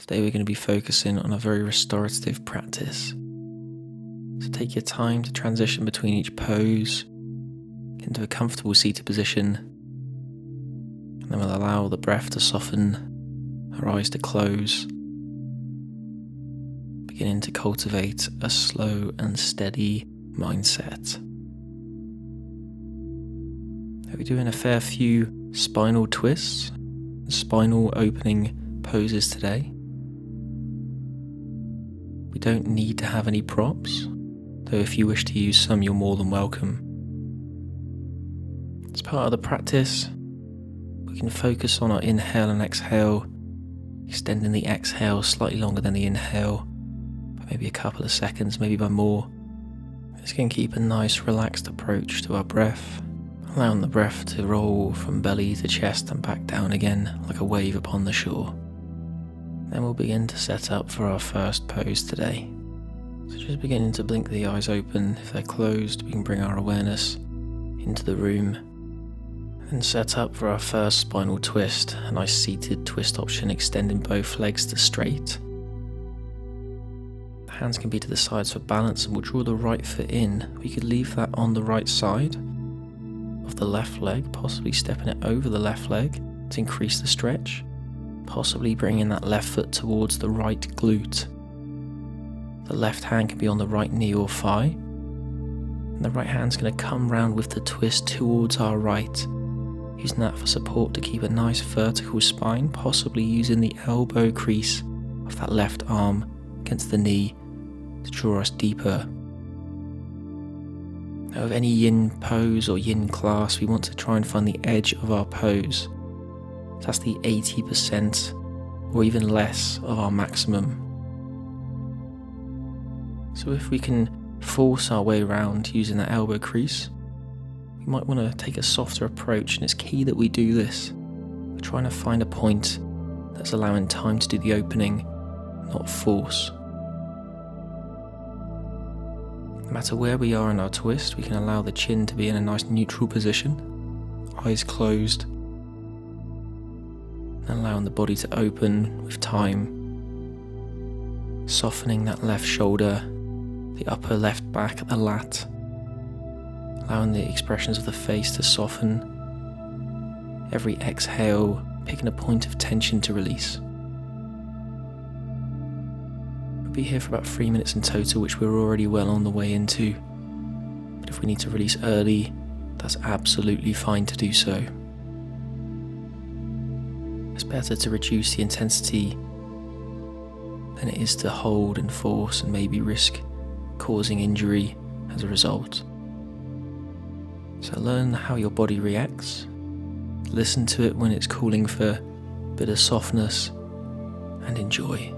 Today we're going to be focusing on a very restorative practice. So take your time to transition between each pose into a comfortable seated position, and then we'll allow the breath to soften, our eyes to close, beginning to cultivate a slow and steady mindset. We're doing a fair few spinal twists, spinal opening poses today. We don't need to have any props, though if you wish to use some, you're more than welcome. As part of the practice, we can focus on our inhale and exhale, extending the exhale slightly longer than the inhale, by maybe a couple of seconds, maybe by more. This can keep a nice relaxed approach to our breath, allowing the breath to roll from belly to chest and back down again like a wave upon the shore. Then we'll begin to set up for our first pose today. So just beginning to blink the eyes open. If they're closed, we can bring our awareness into the room and set up for our first spinal twist, a nice seated twist option, extending both legs to straight. The hands can be to the sides for balance, and we'll draw the right foot in. We could leave that on the right side of the left leg, possibly stepping it over the left leg to increase the stretch, possibly bringing that left foot towards the right glute. The left hand can be on the right knee or thigh, and the right hand's going to come round with the twist towards our right, using that for support to keep a nice vertical spine, possibly using the elbow crease of that left arm against the knee to draw us deeper. Now, with any yin pose or yin class, we want to try and find the edge of our pose. That's the 80% or even less of our maximum. So if we can force our way around using that elbow crease, we might want to take a softer approach, and it's key that we do this. We're trying to find a point that's allowing time to do the opening, not force. No matter where we are in our twist, we can allow the chin to be in a nice neutral position, eyes closed, and allowing the body to open with time, softening that left shoulder, the upper left back at the lat, allowing the expressions of the face to soften. Every exhale, picking a point of tension to release. We'll be here for about 3 minutes in total, which we're already well on the way into. But if we need to release early, that's absolutely fine to do so. It's better to reduce the intensity than it is to hold and force and maybe risk causing injury as a result. So learn how your body reacts, listen to it when it's calling for a bit of softness, and enjoy.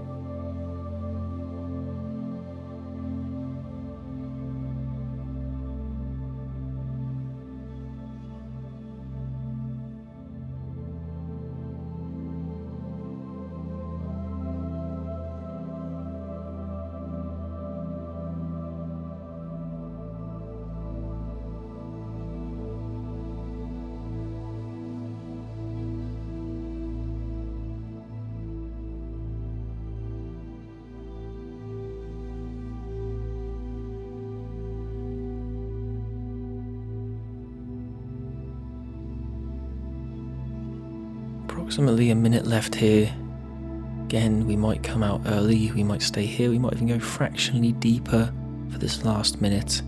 Approximately a minute left here. Again, we might come out early, we might stay here, we might even go fractionally deeper for this last minute.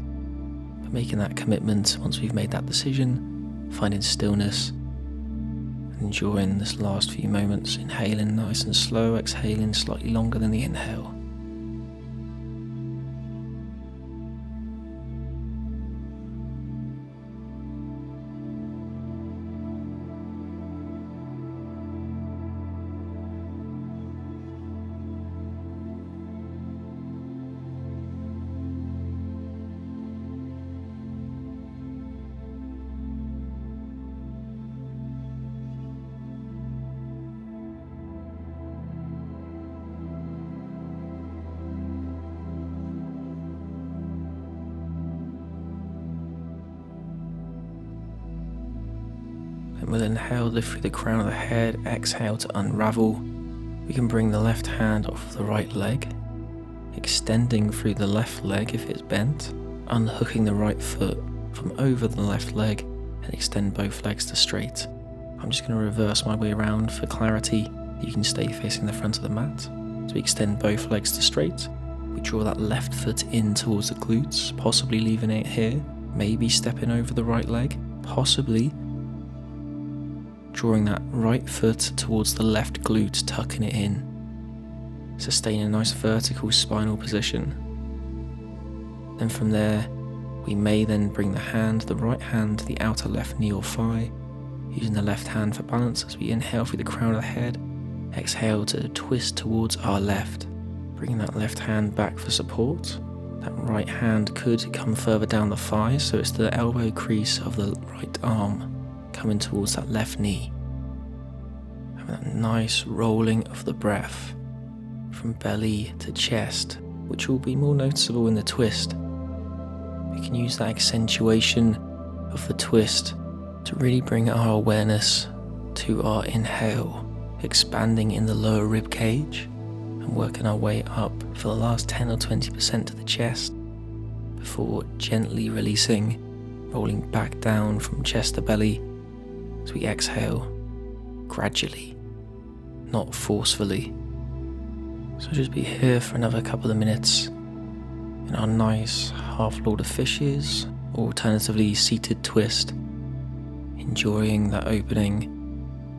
But making that commitment, once we've made that decision, finding stillness, and enjoying this last few moments, inhaling nice and slow, exhaling slightly longer than the inhale. And we'll inhale, lift through the crown of the head, exhale to unravel. We can bring the left hand off the right leg, extending through the left leg if it's bent, unhooking the right foot from over the left leg and extend both legs to straight. I'm just going to reverse my way around for clarity. You can stay facing the front of the mat. So we extend both legs to straight. We draw that left foot in towards the glutes, possibly leaving it here, maybe stepping over the right leg, possibly drawing that right foot towards the left glute, tucking it in. Sustain a nice vertical spinal position. Then from there, we may then bring the right hand to the outer left knee or thigh, using the left hand for balance as we inhale through the crown of the head, exhale to twist towards our left, bringing that left hand back for support. That right hand could come further down the thigh, so it's the elbow crease of the right arm coming towards that left knee. Having that nice rolling of the breath from belly to chest, which will be more noticeable in the twist. We can use that accentuation of the twist to really bring our awareness to our inhale, expanding in the lower rib cage and working our way up for the last 10 or 20% to the chest before gently releasing, rolling back down from chest to belly as we exhale gradually, not forcefully. So just be here for another couple of minutes in our nice half-lord of fishes, or alternatively seated twist, enjoying that opening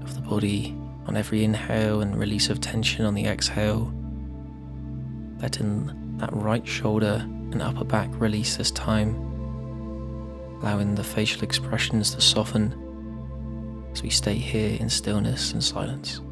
of the body on every inhale and release of tension on the exhale, letting that right shoulder and upper back release this time, allowing the facial expressions to soften as we stay here in stillness and silence.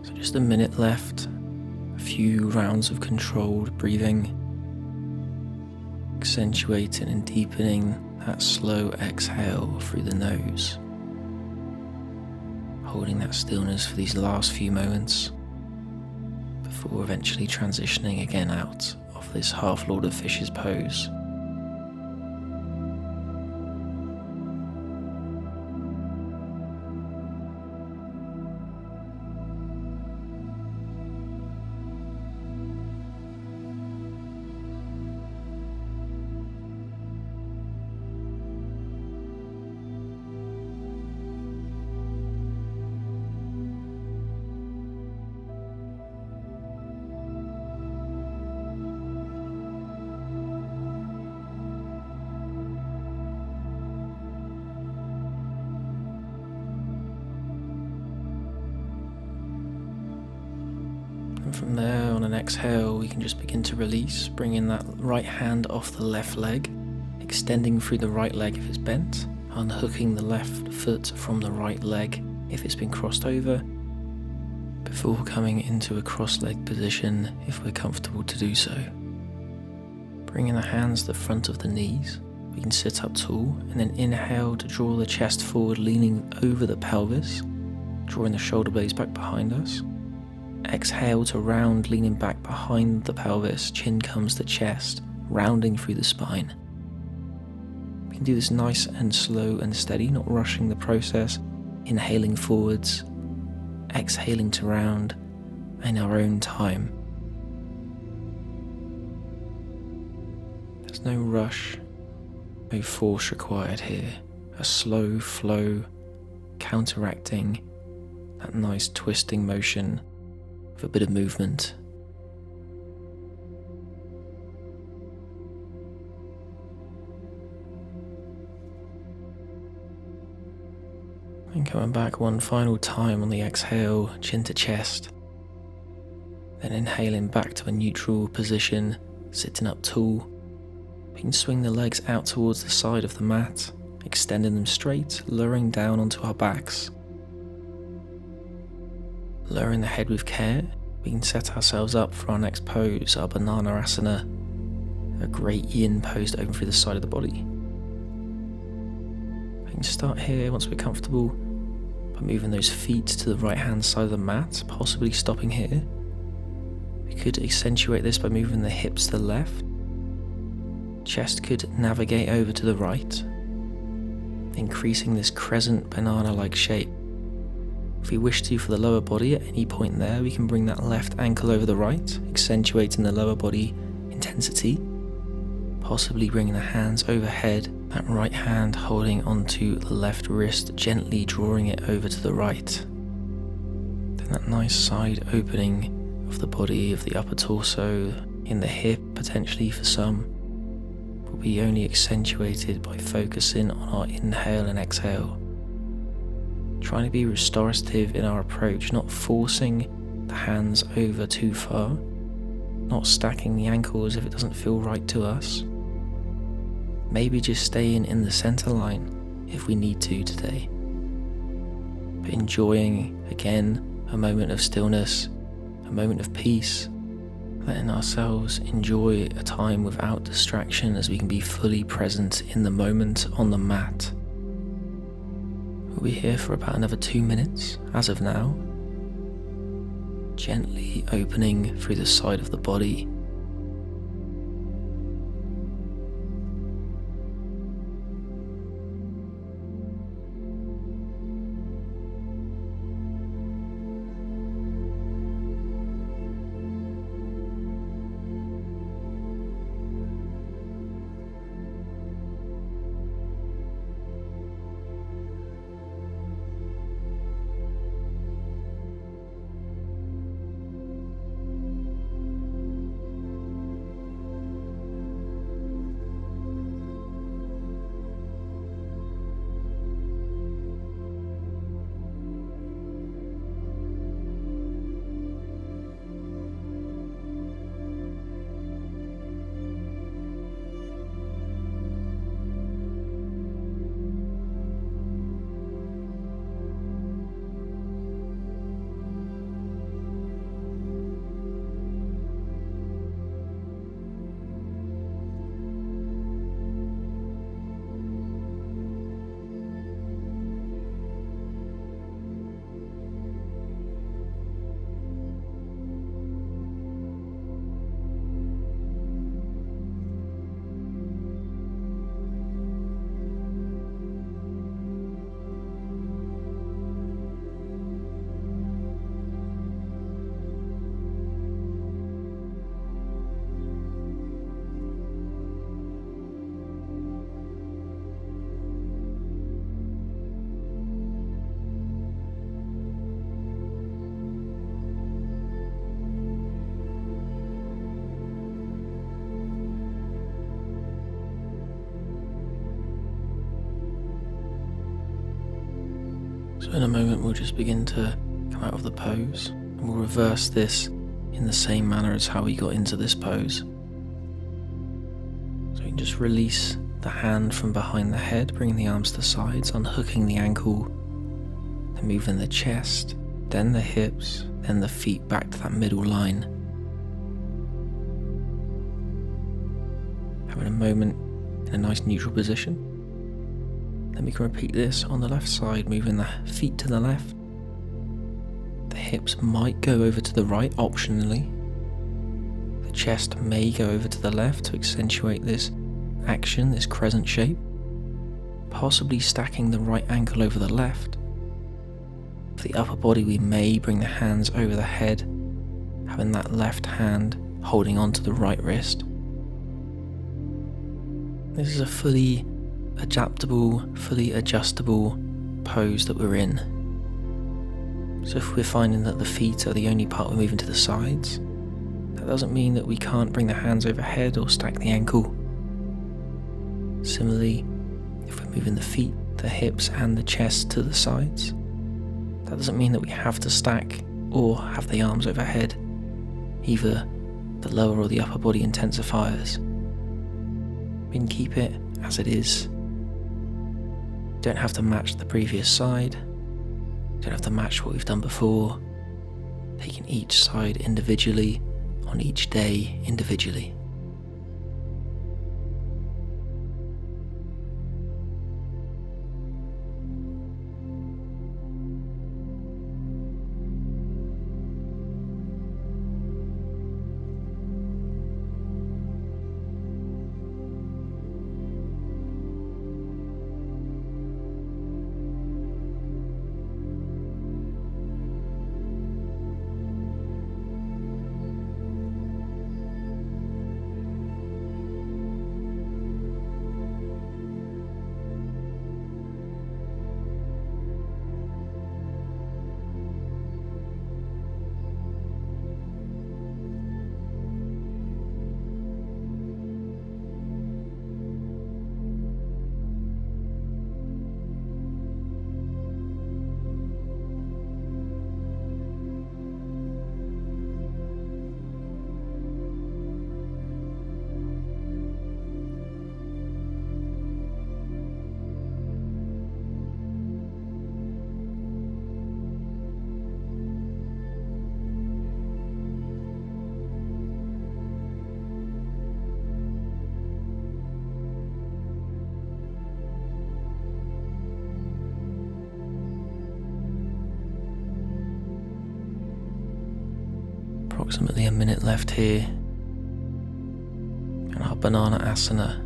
So just a minute left, a few rounds of controlled breathing, accentuating and deepening that slow exhale through the nose, holding that stillness for these last few moments before eventually transitioning again out of this half-lord of fishes pose. And from there, on an exhale, we can just begin to release, bringing that right hand off the left leg, extending through the right leg if it's bent, unhooking the left foot from the right leg if it's been crossed over, before coming into a cross-legged position if we're comfortable to do so. Bringing the hands to the front of the knees, we can sit up tall and then inhale to draw the chest forward, leaning over the pelvis, drawing the shoulder blades back behind us. Exhale to round, leaning back behind the pelvis, chin comes to chest, rounding through the spine. We can do this nice and slow and steady, not rushing the process, inhaling forwards, exhaling to round in our own time. There's no rush, no force required here. A slow flow counteracting that nice twisting motion with a bit of movement. And coming back one final time on the exhale, chin to chest. Then inhaling back to a neutral position, sitting up tall. We can swing the legs out towards the side of the mat, extending them straight, lowering down onto our backs. Lowering the head with care, we can set ourselves up for our next pose, our banana asana, a great yin pose to open through the side of the body. We can start here once we're comfortable by moving those feet to the right hand side of the mat, possibly stopping here. We could accentuate this by moving the hips to the left. Chest could navigate over to the right, increasing this crescent banana-like shape. If we wish to for the lower body at any point there, we can bring that left ankle over the right, accentuating the lower body intensity, possibly bringing the hands overhead, that right hand holding onto the left wrist, gently drawing it over to the right. Then that nice side opening of the body, of the upper torso, in the hip potentially for some, will be only accentuated by focusing on our inhale and exhale. Trying to be restorative in our approach, not forcing the hands over too far, not stacking the ankles if it doesn't feel right to us. Maybe just staying in the center line if we need to today. But enjoying, again, a moment of stillness, a moment of peace, letting ourselves enjoy a time without distraction as we can be fully present in the moment on the mat. We'll be here for about another 2 minutes, as of now. Gently opening through the side of the body. So in a moment we'll just begin to come out of the pose, and we'll reverse this in the same manner as how we got into this pose. So we can just release the hand from behind the head, bringing the arms to the sides, unhooking the ankle, then moving the chest, then the hips, then the feet back to that middle line. Having a moment in a nice neutral position. Then we can repeat this on the left side, moving the feet to the left. The hips might go over to the right optionally. The chest may go over to the left to accentuate this action, this crescent shape. Possibly stacking the right ankle over the left. For the upper body, we may bring the hands over the head, having that left hand holding onto the right wrist. This is a fully adaptable, fully adjustable pose that we're in. So if we're finding that the feet are the only part we're moving to the sides, that doesn't mean that we can't bring the hands overhead or stack the ankle. Similarly, if we're moving the feet, the hips and the chest to the sides, that doesn't mean that we have to stack or have the arms overhead, either the lower or the upper body intensifiers. We can keep it as it is. Don't have to match the previous side, don't have to match what we've done before, taking each side individually on each day individually. Approximately a minute left here in our banana asana.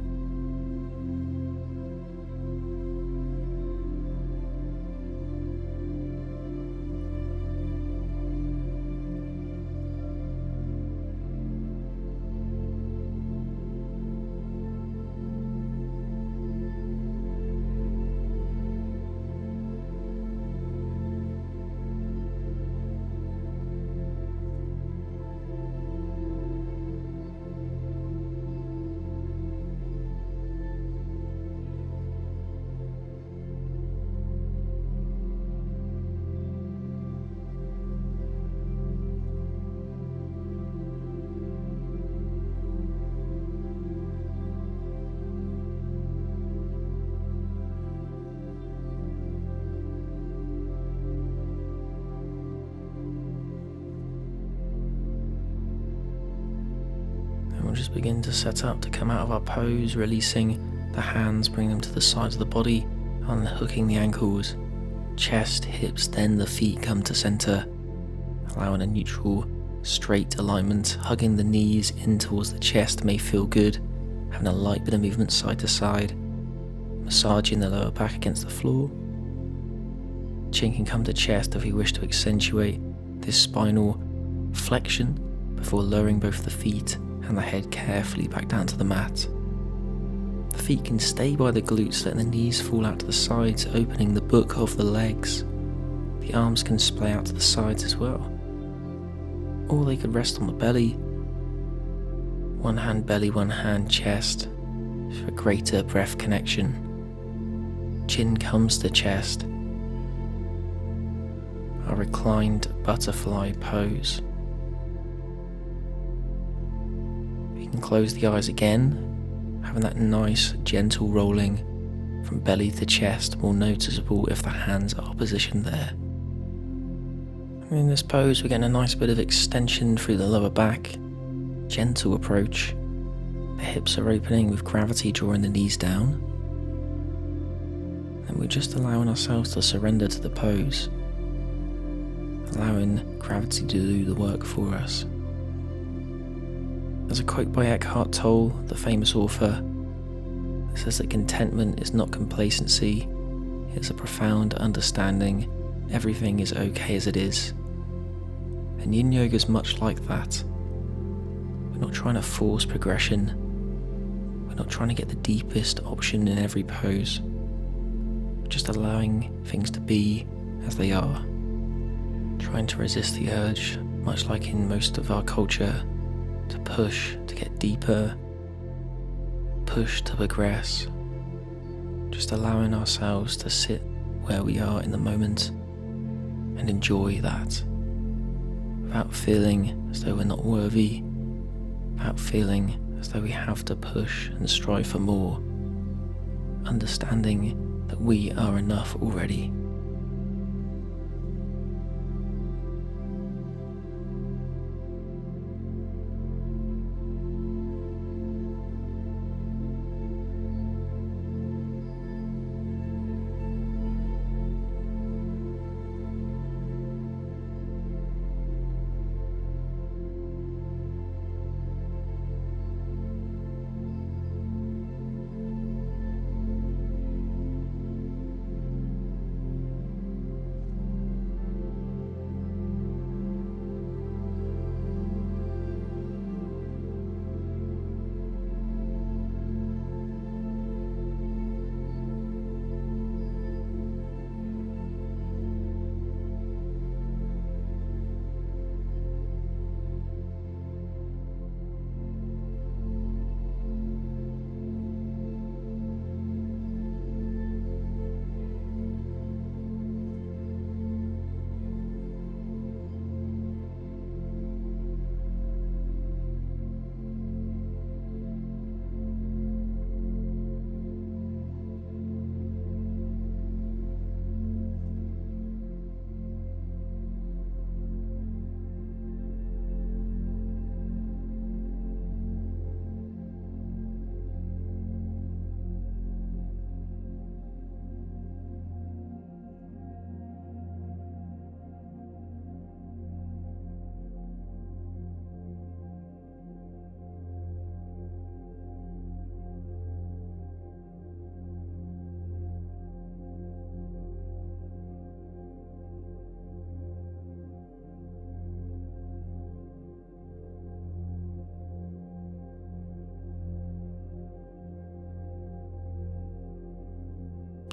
We'll just begin to set up to come out of our pose, releasing the hands, bring them to the sides of the body, unhooking the ankles, chest, hips, then the feet come to center, allowing a neutral, straight alignment, hugging the knees in towards the chest may feel good, having a light bit of movement side to side, massaging the lower back against the floor. Chin can come to chest if we wish to accentuate this spinal flexion before lowering both the feet and the head carefully back down to the mat. The feet can stay by the glutes, letting the knees fall out to the sides, opening the book of the legs. The arms can splay out to the sides as well. Or they could rest on the belly. One hand belly, one hand chest, for greater breath connection. Chin comes to chest. Our reclined butterfly pose. We can close the eyes again, having that nice gentle rolling from belly to chest, more noticeable if the hands are positioned there. And in this pose we're getting a nice bit of extension through the lower back, gentle approach. The hips are opening with gravity drawing the knees down. And we're just allowing ourselves to surrender to the pose, allowing gravity to do the work for us. There's a quote by Eckhart Tolle, the famous author, that says that contentment is not complacency, it is a profound understanding everything is okay as it is. And Yin Yoga is much like that. We're not trying to force progression. We're not trying to get the deepest option in every pose. We're just allowing things to be as they are. Trying to resist the urge, much like in most of our culture, to push, to get deeper, push to progress. Just allowing ourselves to sit where we are in the moment and enjoy that, without feeling as though we're not worthy, without feeling as though we have to push and strive for more, understanding that we are enough already.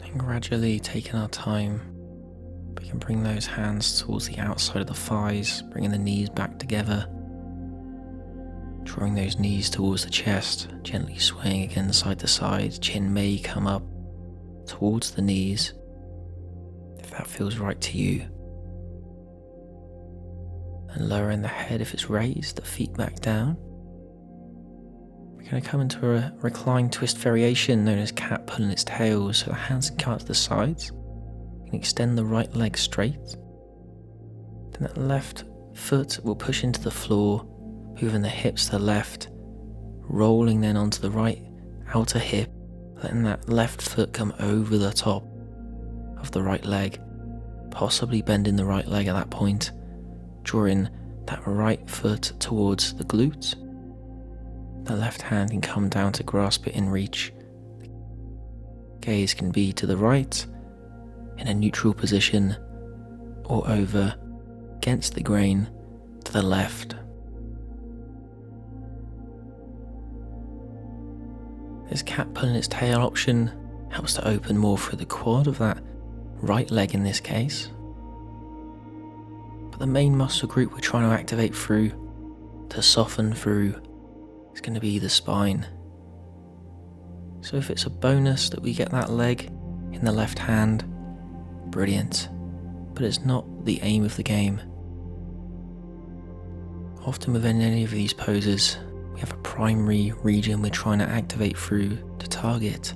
And gradually taking our time, we can bring those hands towards the outside of the thighs, bringing the knees back together, drawing those knees towards the chest, gently swaying again side to side. Chin may come up towards the knees, if that feels right to you. And lowering the head if it's raised, the feet back down. We're going to come into a reclined twist variation known as cat pulling its tail, so the hands can come out to the sides. You can extend the right leg straight. Then that left foot will push into the floor, moving the hips to the left, rolling then onto the right outer hip, letting that left foot come over the top of the right leg, possibly bending the right leg at that point, drawing that right foot towards the glutes. The left hand can come down to grasp it in reach. Gaze can be to the right, in a neutral position, or over against the grain to the left. This cat pulling its tail option helps to open more through the quad of that right leg in this case. But the main muscle group we're trying to activate through, to soften through, is going to be the spine. So if it's a bonus that we get that leg in the left hand, brilliant, but it's not the aim of the game. Often within any of these poses, we have a primary region we're trying to activate through to target.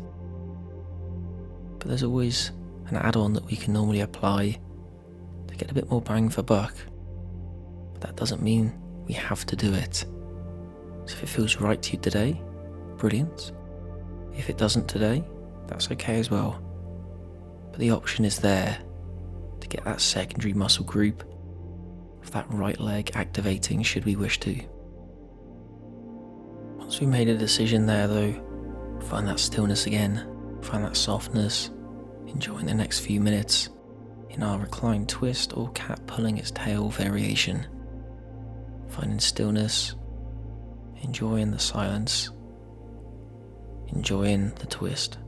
But there's always an add-on that we can normally apply to get a bit more bang for buck. But that doesn't mean we have to do it. So if it feels right to you today, brilliant. If it doesn't today, that's okay as well. But the option is there to get that secondary muscle group of that right leg activating should we wish to. Once we made a decision there though, find that stillness again, find that softness, enjoying the next few minutes, in our reclined twist or cat pulling its tail variation. Finding stillness, enjoying the silence, enjoying the twist.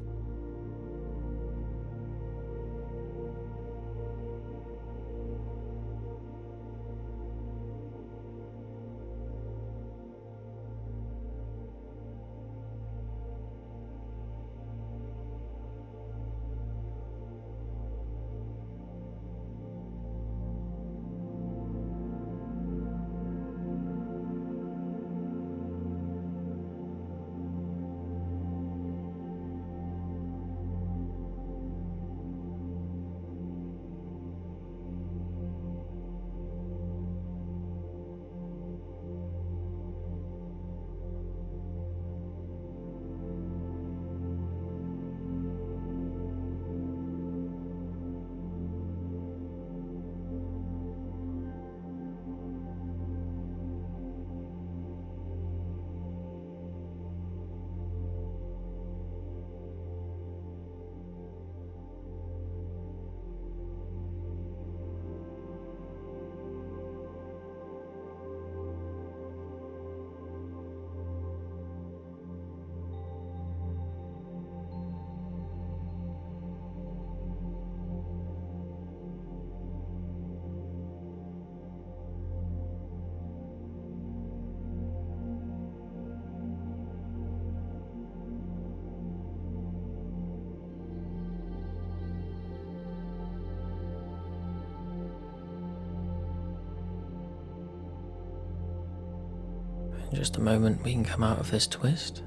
In just a moment we can come out of this twist.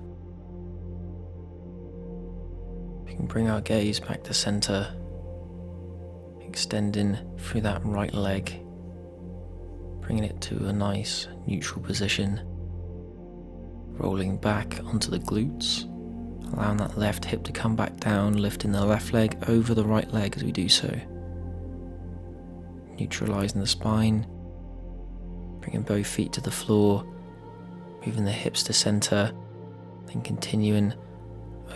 We can bring our gaze back to center, extending through that right leg, bringing it to a nice neutral position, rolling back onto the glutes, allowing that left hip to come back down, lifting the left leg over the right leg as we do so, neutralizing the spine, bringing both feet to the floor, moving the hips to center, then continuing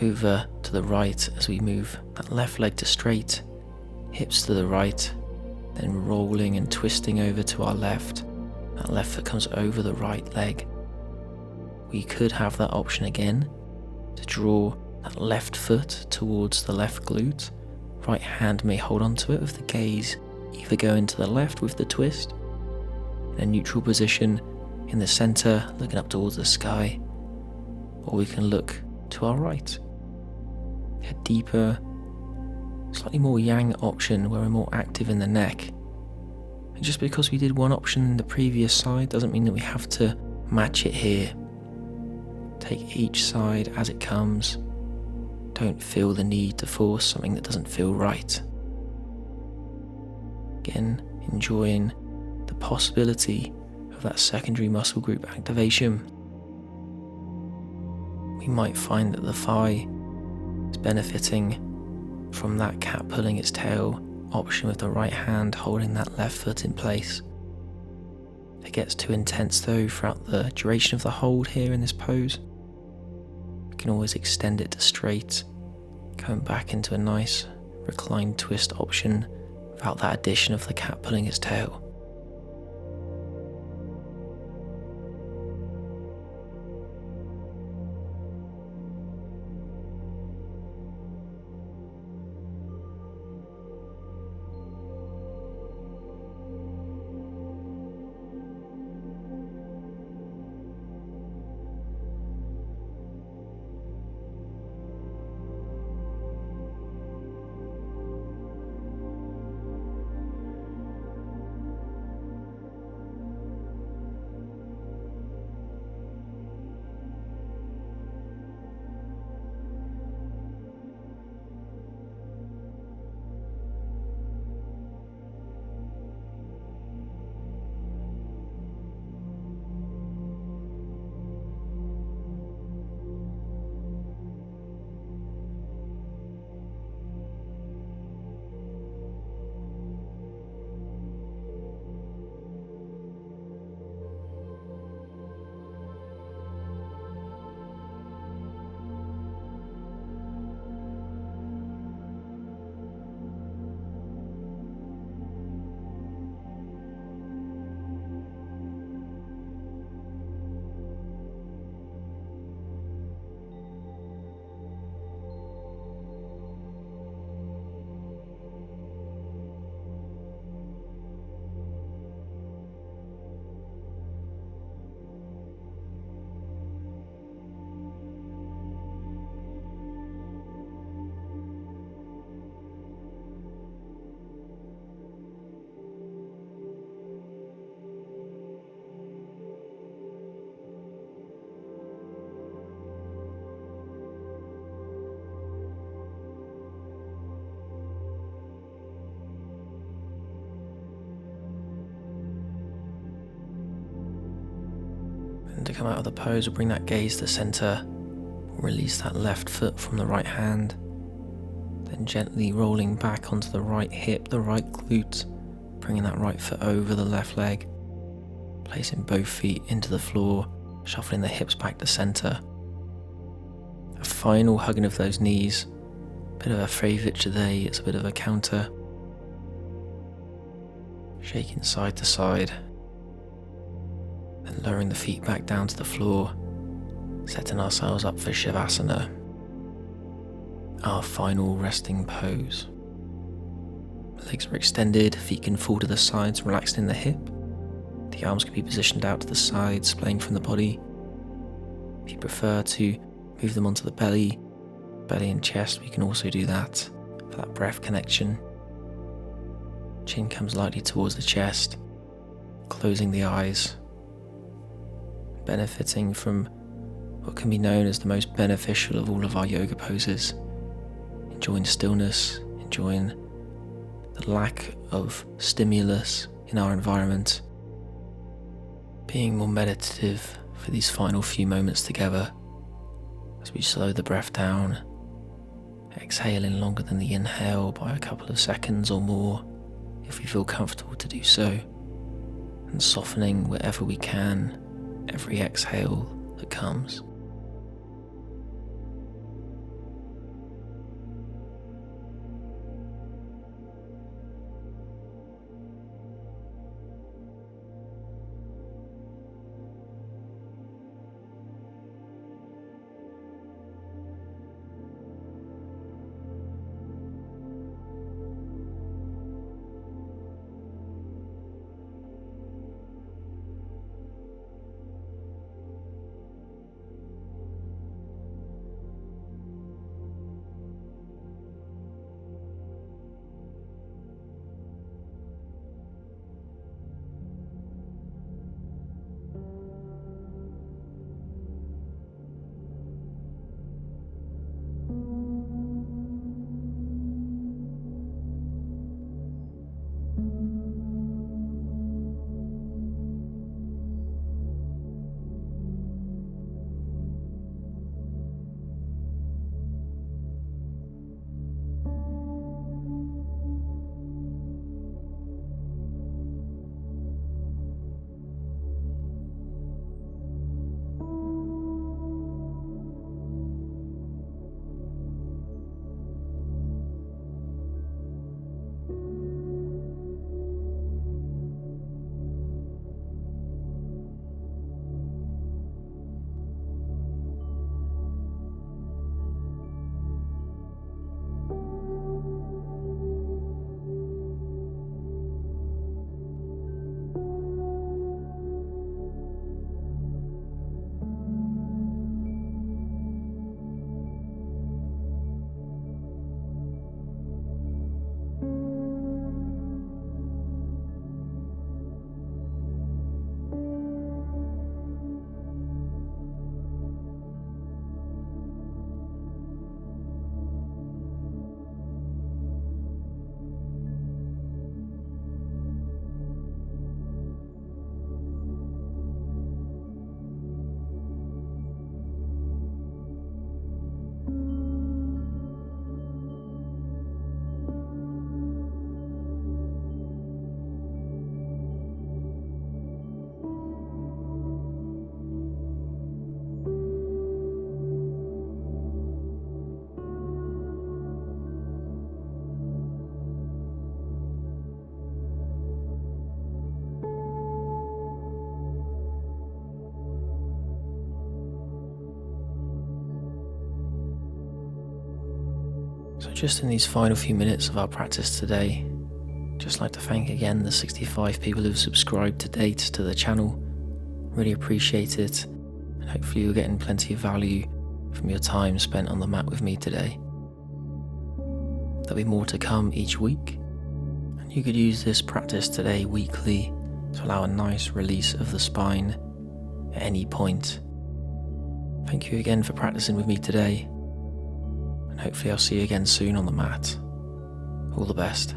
over to the right as we move that left leg to straight, hips to the right, then rolling and twisting over to our left. That left foot comes over the right leg. We could have that option again to draw that left foot towards the left glute. Right hand may hold onto it with the gaze either going to the left with the twist, in a neutral position in the center, looking up towards the sky, or we can look to our right. A deeper, slightly more yang option where we're more active in the neck. And just because we did one option in the previous side doesn't mean that we have to match it here. Take each side as it comes. Don't feel the need to force something that doesn't feel right. Again, enjoying the possibility of that secondary muscle group activation. We might find that the thigh is benefiting from that cat pulling its tail option with the right hand holding that left foot in place. If it gets too intense though throughout the duration of the hold here in this pose, we can always extend it to straight, going back into a nice reclined twist option without that addition of the cat pulling its tail. And to come out of the pose, we'll bring that gaze to center. Release that left foot from the right hand. Then gently rolling back onto the right hip, the right glute. Bringing that right foot over the left leg. Placing both feet into the floor. Shuffling the hips back to center. A final hugging of those knees. Bit of a favourite today, it's a bit of a counter. Shaking side to side. Then lowering the feet back down to the floor. Setting ourselves up for Shavasana. Our final resting pose. Legs are extended, feet can fall to the sides, relaxed in the hip. The arms can be positioned out to the sides, splaying from the body. If you prefer to move them onto the belly and chest, we can also do that for that breath connection. Chin comes lightly towards the chest, closing the eyes, benefiting from what can be known as the most beneficial of all of our yoga poses. Enjoying stillness, enjoying the lack of stimulus in our environment, being more meditative for these final few moments together as we slow the breath down, exhaling longer than the inhale by a couple of seconds or more if we feel comfortable to do so, and softening wherever we can every exhale that comes. So just in these final few minutes of our practice today, just like to thank again the 65 people who've subscribed to date to the channel. Really appreciate it, and hopefully you're getting plenty of value from your time spent on the mat with me today. There'll be more to come each week, and you could use this practice today weekly to allow a nice release of the spine at any point. Thank you again for practicing with me today, and hopefully I'll see you again soon on the mat. All the best.